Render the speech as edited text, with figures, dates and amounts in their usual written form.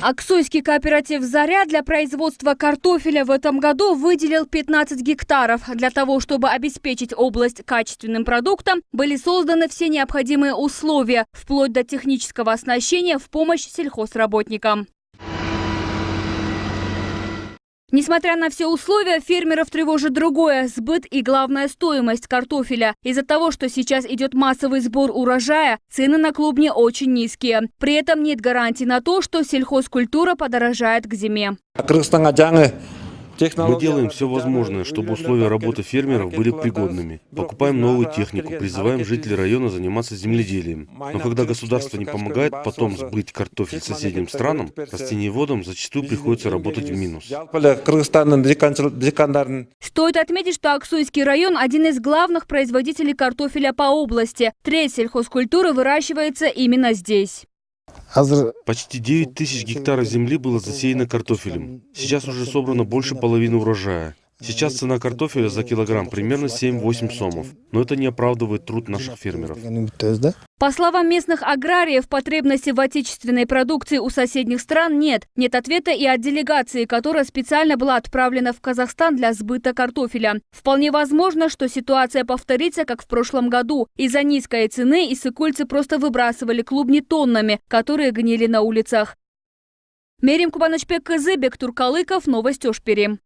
Аксуйский кооператив «Заря» для производства картофеля в этом году выделил 15 гектаров. Для того, чтобы обеспечить область качественным продуктом, были созданы все необходимые условия, вплоть до технического оснащения в помощь сельхозработникам. Несмотря на все условия, фермеров тревожит другое – сбыт и, главная, стоимость картофеля. Из-за того, что сейчас идет массовый сбор урожая, цены на клубни очень низкие. При этом нет гарантий на то, что сельхозкультура подорожает к зиме. Мы делаем все возможное, чтобы условия работы фермеров были пригодными. Покупаем новую технику, призываем жителей района заниматься земледелием. Но когда государство не помогает потом сбыть картофель соседним странам, растениеводам зачастую приходится работать в минус. Стоит отметить, что Аксуйский район – один из главных производителей картофеля по области. Треть сельхозкультуры выращивается именно здесь. Почти 9 тысяч гектаров земли было засеяно картофелем. Сейчас уже собрано больше половины урожая. Сейчас цена картофеля за килограмм примерно 7-8 сомов. Но это не оправдывает труд наших фермеров. По словам местных аграриев, потребности в отечественной продукции у соседних стран нет. Нет ответа и от делегации, которая специально была отправлена в Казахстан для сбыта картофеля. Вполне возможно, что ситуация повторится, как в прошлом году. Из-за низкой цены иссыкульцы просто выбрасывали клубни тоннами, которые гнили на улицах. Мерим Кубанычбек Кызы, Бектур Калыков, Новости Ошпери.